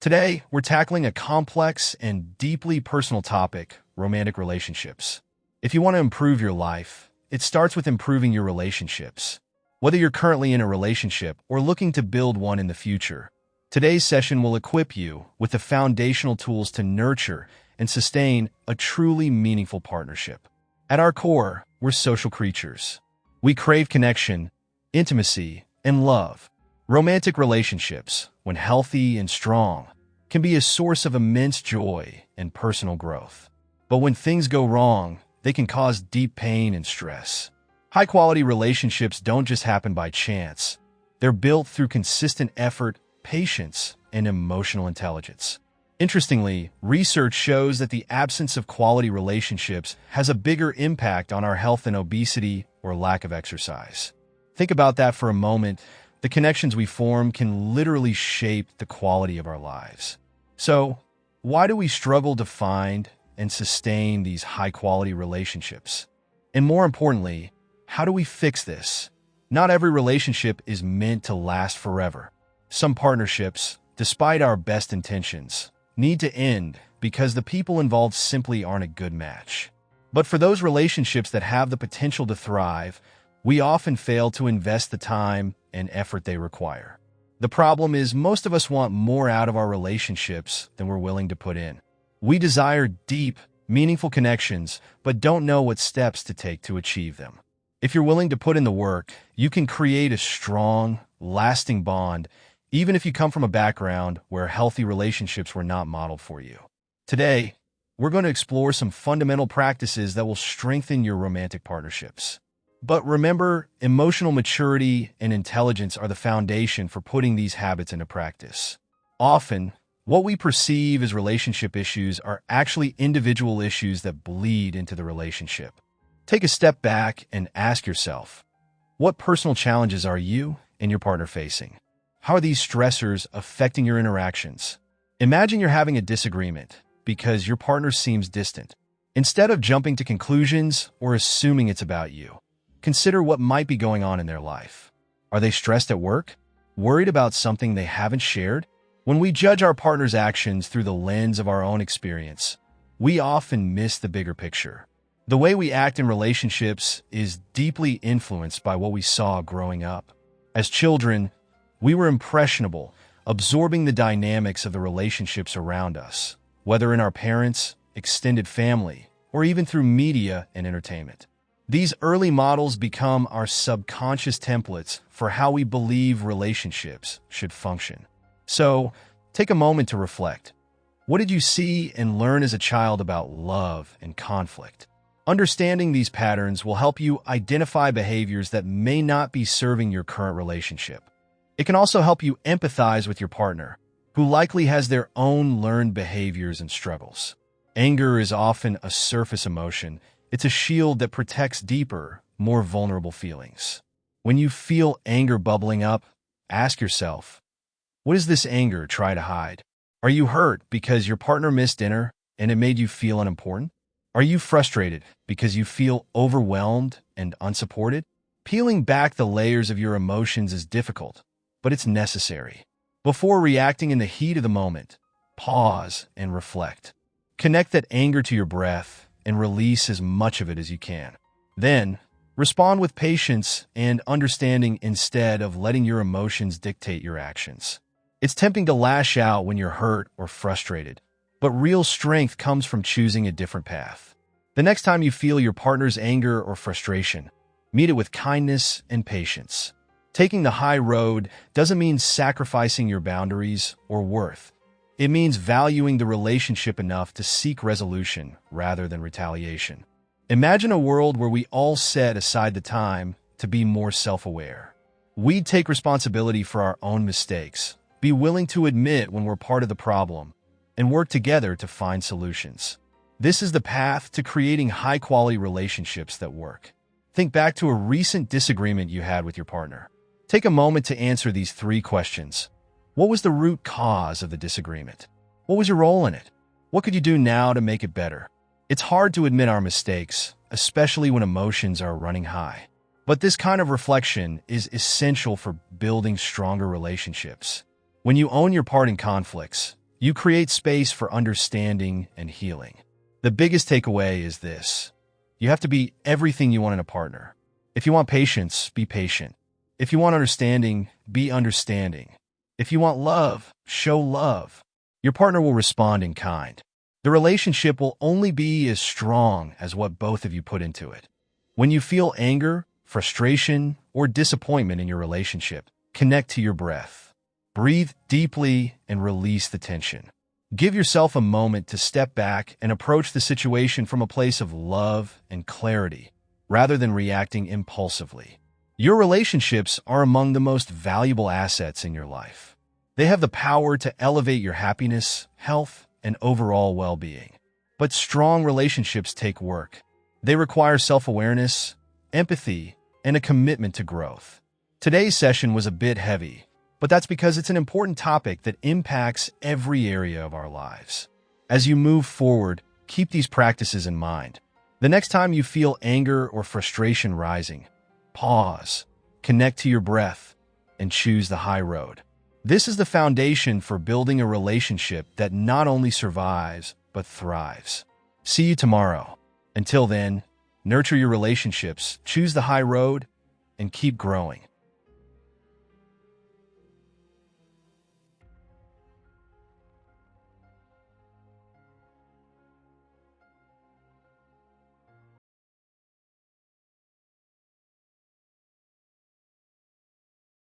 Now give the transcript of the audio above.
Today, we're tackling a complex and deeply personal topic, romantic relationships. If you want to improve your life, it starts with improving your relationships. Whether you're currently in a relationship or looking to build one in the future, today's session will equip you with the foundational tools to nurture and sustain a truly meaningful partnership. At our core, we're social creatures. We crave connection, intimacy, and love. Romantic relationships, when healthy and strong, can be a source of immense joy and personal growth. But when things go wrong, they can cause deep pain and stress. High-quality relationships don't just happen by chance. They're built through consistent effort, patience, and emotional intelligence. Interestingly, research shows that the absence of quality relationships has a bigger impact on our health than obesity or lack of exercise. Think about that for a moment. The connections we form can literally shape the quality of our lives. So, why do we struggle to find and sustain these high-quality relationships? And more importantly, how do we fix this? Not every relationship is meant to last forever. Some partnerships, despite our best intentions, need to end because the people involved simply aren't a good match. But for those relationships that have the potential to thrive, we often fail to invest the time and effort they require. The problem is most of us want more out of our relationships than we're willing to put in. We desire deep, meaningful connections, but don't know what steps to take to achieve them. If you're willing to put in the work, you can create a strong, lasting bond, even if you come from a background where healthy relationships were not modeled for you. Today, we're going to explore some fundamental practices that will strengthen your romantic partnerships. But remember, emotional maturity and intelligence are the foundation for putting these habits into practice. Often, what we perceive as relationship issues are actually individual issues that bleed into the relationship. Take a step back and ask yourself, what personal challenges are you and your partner facing? How are these stressors affecting your interactions? Imagine you're having a disagreement because your partner seems distant. Instead of jumping to conclusions or assuming it's about you, consider what might be going on in their life. Are they stressed at work? Worried about something they haven't shared? When we judge our partner's actions through the lens of our own experience, we often miss the bigger picture. The way we act in relationships is deeply influenced by what we saw growing up. As children, we were impressionable, absorbing the dynamics of the relationships around us, whether in our parents, extended family, or even through media and entertainment. These early models become our subconscious templates for how we believe relationships should function. So, take a moment to reflect. What did you see and learn as a child about love and conflict? Understanding these patterns will help you identify behaviors that may not be serving your current relationship. It can also help you empathize with your partner, who likely has their own learned behaviors and struggles. Anger is often a surface emotion. It's a shield that protects deeper, more vulnerable feelings. When you feel anger bubbling up, ask yourself, what does this anger try to hide? Are you hurt because your partner missed dinner and it made you feel unimportant? Are you frustrated because you feel overwhelmed and unsupported? Peeling back the layers of your emotions is difficult, but it's necessary. Before reacting in the heat of the moment, pause and reflect. Connect that anger to your breath and release as much of it as you can. Then, respond with patience and understanding instead of letting your emotions dictate your actions. It's tempting to lash out when you're hurt or frustrated, but real strength comes from choosing a different path. The next time you feel your partner's anger or frustration, meet it with kindness and patience. Taking the high road doesn't mean sacrificing your boundaries or worth. It means valuing the relationship enough to seek resolution rather than retaliation. Imagine a world where we all set aside the time to be more self-aware. We'd take responsibility for our own mistakes, be willing to admit when we're part of the problem, and work together to find solutions. This is the path to creating high-quality relationships that work. Think back to a recent disagreement you had with your partner. Take a moment to answer these 3 questions. What was the root cause of the disagreement? What was your role in it? What could you do now to make it better? It's hard to admit our mistakes, especially when emotions are running high. But this kind of reflection is essential for building stronger relationships. When you own your part in conflicts, You create space for understanding and healing. The biggest takeaway is this. You have to be everything you want in a partner. If you want patience, be patient. If you want understanding, be understanding. If you want love, show love. Your partner will respond in kind. The relationship will only be as strong as what both of you put into it. When you feel anger, frustration, or disappointment in your relationship, connect to your breath. Breathe deeply and release the tension. Give yourself a moment to step back and approach the situation from a place of love and clarity, rather than reacting impulsively. Your relationships are among the most valuable assets in your life. They have the power to elevate your happiness, health, and overall well-being. But strong relationships take work. They require self-awareness, empathy, and a commitment to growth. Today's session was a bit heavy, but that's because it's an important topic that impacts every area of our lives. As you move forward, keep these practices in mind. The next time you feel anger or frustration rising, pause, connect to your breath, and choose the high road. This is the foundation for building a relationship that not only survives, but thrives. See you tomorrow. Until then, nurture your relationships, choose the high road, and keep growing.